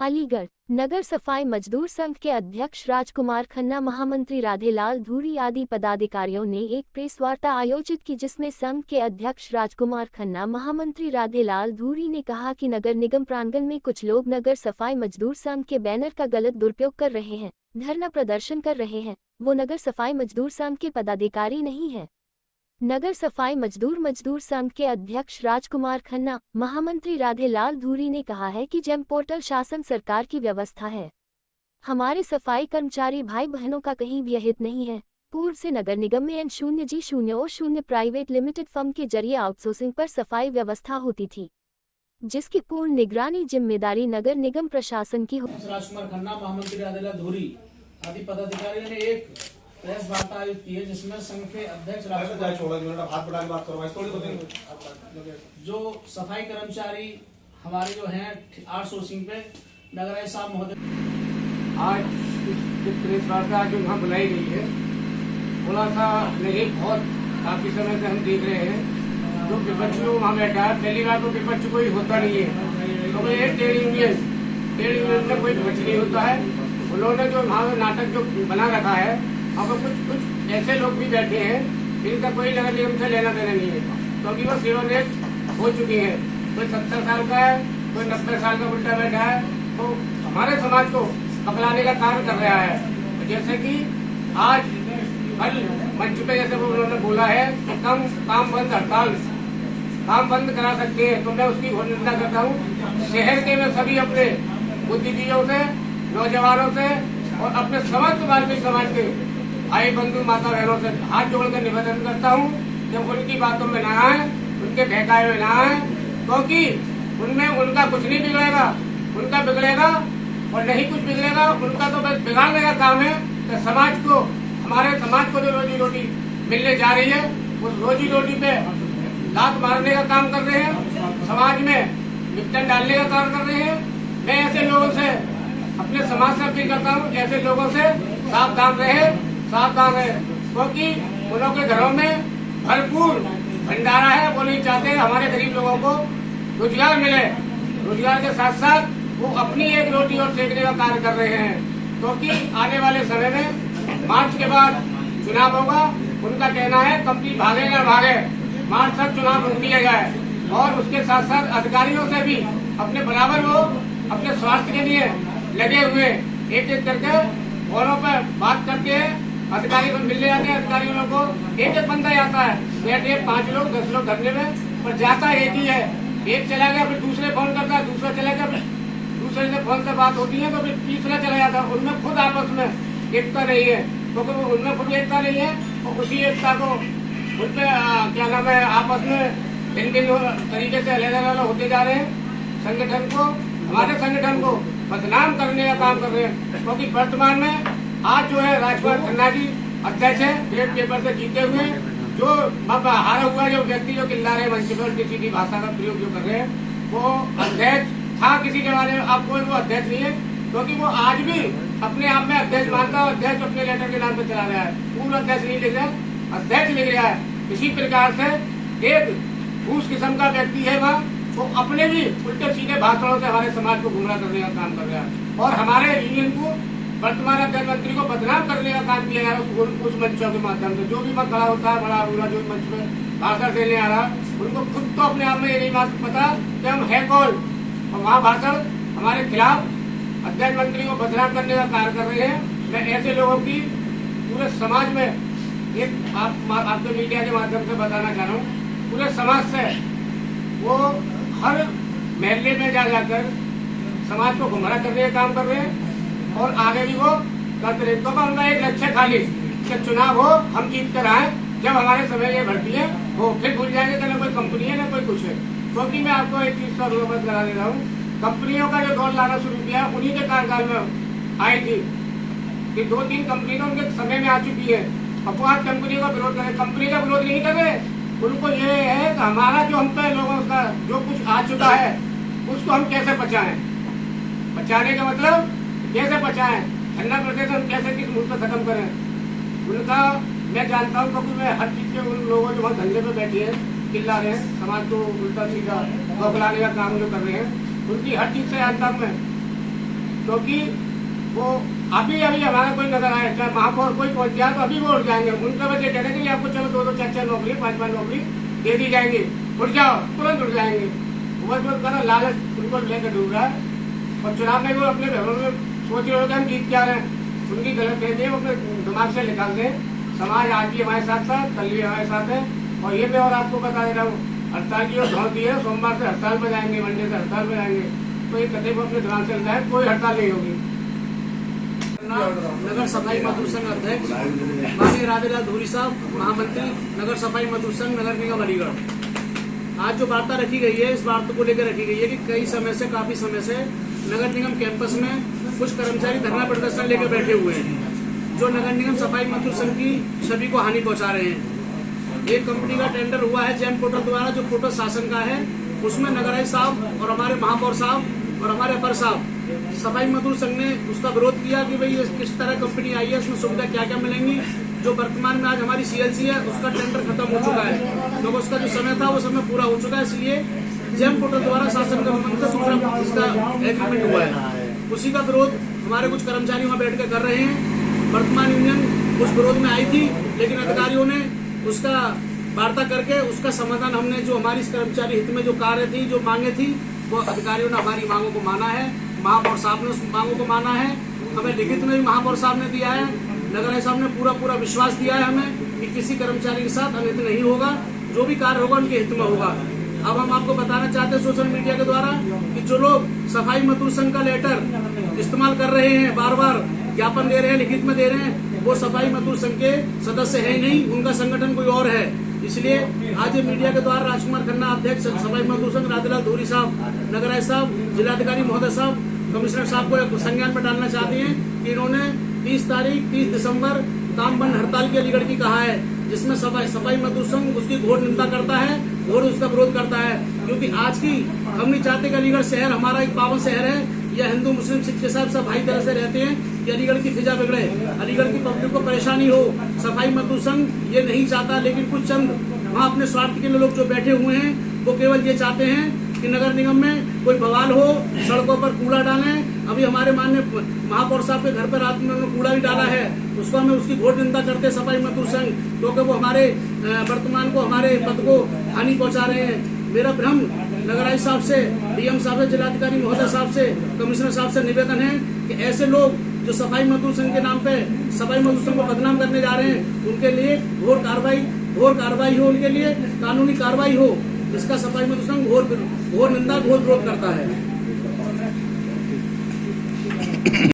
अलीगढ़ नगर सफाई मजदूर संघ के अध्यक्ष राजकुमार खन्ना, महामंत्री राधेलाल धूरी आदि पदाधिकारियों ने एक प्रेस वार्ता आयोजित की, जिसमें संघ के अध्यक्ष राजकुमार खन्ना, महामंत्री राधेलाल धूरी ने कहा कि नगर निगम प्रांगण में कुछ लोग नगर सफाई मजदूर संघ के बैनर का गलत दुरुपयोग कर रहे हैं, धरना प्रदर्शन कर रहे हैं। वो नगर सफाई मजदूर संघ के पदाधिकारी नहीं है। नगर सफाई मजदूर संघ के अध्यक्ष राजकुमार खन्ना, महामंत्री राधेलाल धूरी ने कहा है कि जेम पोर्टल शासन सरकार की व्यवस्था है। हमारे सफाई कर्मचारी भाई बहनों का कहीं भी हित नहीं है। पूर्व से नगर निगम में N0G0 प्राइवेट लिमिटेड फर्म के जरिए आउटसोर्सिंग पर सफाई व्यवस्था होती थी, जिसकी पूर्ण निगरानी जिम्मेदारी नगर निगम प्रशासन की राजकुमार खन्ना, महामंत्री राधेलाल धूरी आदि पदाधिकारियों ने एक प्रेस वार्ता आयोजित की है, जिसमें संघ के अध्यक्ष जो सफाई कर्मचारी हमारे जो हैं आउटसोर्सिंग पे नगराय साहब महोदय, आज इस प्रेस वार्ता जो यहाँ बुलाई गई है, थोड़ा सा नहीं बहुत काफी समय से हम देख रहे हैं जो विपक्ष लोग वहाँ बैठा है। पहली बार तो विपक्ष कोई होता नहीं है, तो ये ट्रेड यूनियन में कोई विपक्ष नहीं होता है। उन्होंने जो वहाँ नाटक जो बना रखा है, अब कुछ ऐसे लोग भी बैठे हैं जिनका कोई नगर निगम से लेना देना नहीं है, क्योंकि वो सेवानिवृत्त हो चुकी है। कोई 70 साल का है, कोई 90 साल का उल्टा बैठा है, तो हमारे समाज को पकड़ाने का कार्य कर रहा है। जैसे कि आज कल मंच पे जैसे वो उन्होंने बोला है कि काम बंद हड़ताल काम बंद करा सकते हैं, तो मैं उसकी घोर निंदा करता हूँ। शहर के मैं सभी अपने बुद्धिजीवियों से, नौजवानों से और अपने समस्त वाल्मीकि समाज के भाई बंधु माता बहनों से हाथ जोड़कर निवेदन करता हूँ कि उनकी बातों में ना आए, उनके बहकाए में ना आए, क्योंकि उनमें उनका कुछ नहीं बिगड़ेगा, उनका बिगड़ेगा और नहीं कुछ बिगड़ेगा। उनका तो बस बिगाड़ने का काम है कि समाज को, हमारे समाज को जो रोजी रोटी मिलने जा रही है, उस रोजी रोटी पे लात मारने का काम कर रहे हैं, समाज में विघटन डालने का काम कर रहे हैं। मैं ऐसे लोगों से, अपने समाज से अपील करता हूँ, ऐसे लोगों से सावधान रहे, क्योंकि उन लोगों के घरों में भरपूर भंडारा है। वो नहीं चाहते हमारे गरीब लोगों को रोजगार मिले। रोजगार के साथ साथ वो अपनी एक रोटी और सेकने का कार्य कर रहे हैं, क्योंकि आने वाले समय में मार्च के बाद चुनाव होगा। उनका कहना है कंपनी भागे ना भागे, मार्च तक चुनाव रोक दिया जाए। और उसके साथ साथ अधिकारियों से भी अपने बराबर वो अपने स्वास्थ्य के लिए लगे हुए एक करके फोनों पर बात करके अधिकारी को मिलने जाते हैं। अधिकारियों को एक बंदा आता है, बैठे 5 लोग 10 लोग धरने में, पर जाता एक ही है। एक चला गया, फिर दूसरे फोन करता है, दूसरा चला गया, फिर दूसरे से फोन से बात होती है, तो फिर तीसरा चला जाता है। उनमें खुद आपस में एकता नहीं है, क्योंकि तो उनमें खुद एकता नहीं है और उसी एकता को उनपे क्या नाम है आपस में भिन्न तरीके से अलग होते जा रहे हैं। संगठन को, हमारे संगठन को बदनाम करने का काम कर रहे हैं, क्योंकि वर्तमान में आज जो है राजकुमार खन्ना जी अध्यक्ष है, ग्रेड पेपर से जीते हुए, जो हारा हुआ जो व्यक्ति जो चिल्ला रहे मंच पर किसी की भाषा का प्रयोग जो कर रहे हैं, वो अध्यक्ष था किसी के बारे में। अब कोई वो अध्यक्ष नहीं है, क्योंकि वो आज भी अपने आप में अध्यक्ष मानता है। अध्यक्ष अपने लेटर के नाम पे चला रहा है, पूर्व अध्यक्ष नहीं लिख रहा है, अध्यक्ष लिख रहा है। इसी प्रकार से एक उस किस्म का व्यक्ति है वह, वो अपने भी उल्टे सीधे भाषणों से हमारे समाज को गुमराह करने का काम कर रहा है और हमारे यूनियन को, वर्तमान अध्यक्ष मंत्री को बदनाम करने का काम किया जा रहा है उस मंचों के माध्यम से। जो भी मत खड़ा होता है, बड़ा बुरा जो मंच में भाषण देने आ रहा, उनको खुद तो अपने आप में ये नहीं बात पता कि हम है कौन, और वहाँ भाषण हमारे खिलाफ अध्यक्ष मंत्री को बदनाम करने का कार्य कर रहे हैं। मैं ऐसे लोगों की पूरे समाज में एक आपके मीडिया के माध्यम से बताना चाह रहा हूँ, पूरे समाज से वो हर महल्ले में जा जाकर समाज को गुमराह करने का काम कर रहे हैं और आगे भी वो करते रहे। तो उनका एक लक्ष्य खाली कि चुनाव हो, हम जीत कर आए, जब हमारे समय ये भर्ती है वो फिर भूल जाएंगे कि ना कोई कंपनी है ना कोई कुछ है। क्योंकि मैं आपको एक चीज का अवगत करा दे रहा हूँ, कंपनियों का जो दौर लाना शुरू किया उन्हीं के कार्यकाल में आई थी कि 2-3 कंपनी तो उनके समय में आ चुकी है। अब आज कंपनी का विरोध करें, कंपनी का विरोध नहीं कर रहे, उनको ये है कि हमारा जो हम पे लोगों का जो कुछ आ चुका है उसको हम कैसे बचाएं। बचाने का मतलब कैसे बचाएं, धरना प्रदर्शन कैसे किस मुद्दे पर खत्म करें, उनका मैं जानता हूँ। क्योंकि मैं हर चीज के उन लोगों जो वहाँ धंधे पे बैठे हैं, चिल्ला रहे हैं, समाज को उल्टा सीधा बौखलाने का काम जो कर रहे हैं, उनकी हर चीज से जानता हूँ मैं। क्योंकि वो अभी हमारा कोई नजर आए, चाहे महापौर कोई पहुंच जाए तो अभी वो उठ जाएंगे। उनके वजह कहने के लिए आपको चलो 2-2 4-4 नौकरी 5-5 नौकरी दे दी जाएंगी, उठ जाओ, तुरंत उठ जाएंगे। बस करो लालच उनको लेकर डूब रहा है। और चुनाव में वो अपने घरों में सोच रहे हो कि हम जीत क्या रहे हैं, उनकी गलत फहमी वो अपने दिमाग से निकाल दें। समाज आज भी हमारे साथ था, कल भी हमारे साथ है। और ये मैं और आपको बता दे रहा हूँ, हड़ताल की और धौड़ दी है, सोमवार से हड़ताल पर जाएंगे, मंडे से हड़ताल पर जाएंगे। तो ये कतई को अपने दिमाग से लगता है कोई हड़ताल नहीं होगी। नगर सफाई मजदूर संघ अध्यक्ष माननीय राधेलाल धूरी साहब, महामंत्री नगर सफाई मजदूर संघ नगर निगम अलीगढ़। आज जो वार्ता रखी गई है, इस वार्ता को लेकर रखी गई है कि काफी समय से नगर निगम कैंपस में कुछ कर्मचारी धरना प्रदर्शन लेकर बैठे हुए हैं, जो नगर निगम सफाई मजदूर संघ की छवि को हानि पहुंचा रहे हैं। एक कंपनी का टेंडर हुआ है जैम पोर्टल द्वारा, जो पोर्टल शासन का है, उसमें नगर आयुक्त साहब और हमारे महापौर साहब और हमारे अपर साहब सफाई मजदूर संघ ने उसका विरोध किया कि भाई किस तरह कंपनी आई है, उसमें सुविधा क्या क्या मिलेंगी। जो वर्तमान में आज हमारी CLC है, उसका टेंडर खत्म हो चुका है, क्योंकि उसका जो समय था वो समय पूरा हो चुका है। इसलिए जैम पोर्टल द्वारा शासन का दूसरा इसका एग्रीमेंट हुआ है, उसी का विरोध हमारे कुछ कर्मचारी वहाँ बैठ कर कर रहे हैं। वर्तमान यूनियन उस विरोध में आई थी, लेकिन अधिकारियों ने उसका वार्ता करके उसका समाधान, हमने जो हमारी कर्मचारी हित में जो कार्य थी, जो मांगे थी, वो अधिकारियों ने हमारी मांगों को माना है। महापौर साहब ने उस मांगों को माना है, हमें लिखित में भी महापौर साहब ने दिया है। नगर आयुक्त साहब ने पूरा विश्वास दिया है हमें कि किसी कर्मचारी के साथ अनित नहीं होगा, जो भी कार्य होगा उनके हित में होगा। अब हम आपको बताना चाहते हैं सोशल मीडिया के द्वारा कि जो लोग सफाई मजदूर संघ का लेटर इस्तेमाल कर रहे हैं, बार बार ज्ञापन दे रहे हैं, लिखित में दे रहे हैं, वो सफाई मजदूर संघ के सदस्य है ही नहीं, उनका संगठन कोई और है। इसलिए आज ये मीडिया के द्वारा राजकुमार खन्ना अध्यक्ष सफाई मजदूर संघ राधेलाल धूरी साहब, नगर आयुक्त साहब, जिलाधिकारी महोदय साहब, कमिश्नर साहब को संज्ञान में डालना चाहते हैं कि इन्होंने 30 दिसंबर काम बंद हड़ताल की अलीगढ़ की कहा है, जिसमें सफाई मजदूर संघ उसकी घोर निंदा करता है और उसका विरोध करता है। क्योंकि आज की हम नहीं चाहते कि अलीगढ़ शहर हमारा एक पावन शहर है, या हिंदू मुस्लिम सिख के साथ सब भाई तरह से रहते हैं, कि अलीगढ़ की फिजा बिगड़े, अलीगढ़ की पब्लिक को परेशानी हो। सफाई मजदूर संघ ये नहीं चाहता, लेकिन कुछ चंद वहाँ अपने स्वार्थ के लिए लोग जो बैठे हुए हैं, वो केवल ये चाहते हैं कि नगर निगम में कोई बवाल हो, सड़कों पर कूड़ा डालें। अभी हमारे माननीय महापौर साहब के घर पर रात में उन्होंने कूड़ा भी डाला है, उसको हमें उसकी घोर निंदा करते हैं सफाई मजदूर संघ, क्योंकि वो हमारे वर्तमान को, हमारे पद को हानि पहुंचा रहे हैं। मेरा भ्रम नगर आयुक्त साहब से, DM साहब से, जिलाधिकारी महोदय साहब से, कमिश्नर साहब से निवेदन है कि ऐसे लोग जो सफाई मजदूर संघ के नाम पे सफाई मजदूर संघ को बदनाम करने जा रहे हैं, उनके लिए घोर कार्रवाई हो, उनके लिए कानूनी कार्रवाई हो, इसका सफाई मजदूर संघ घोर निंदा, घोर विरोध करता है।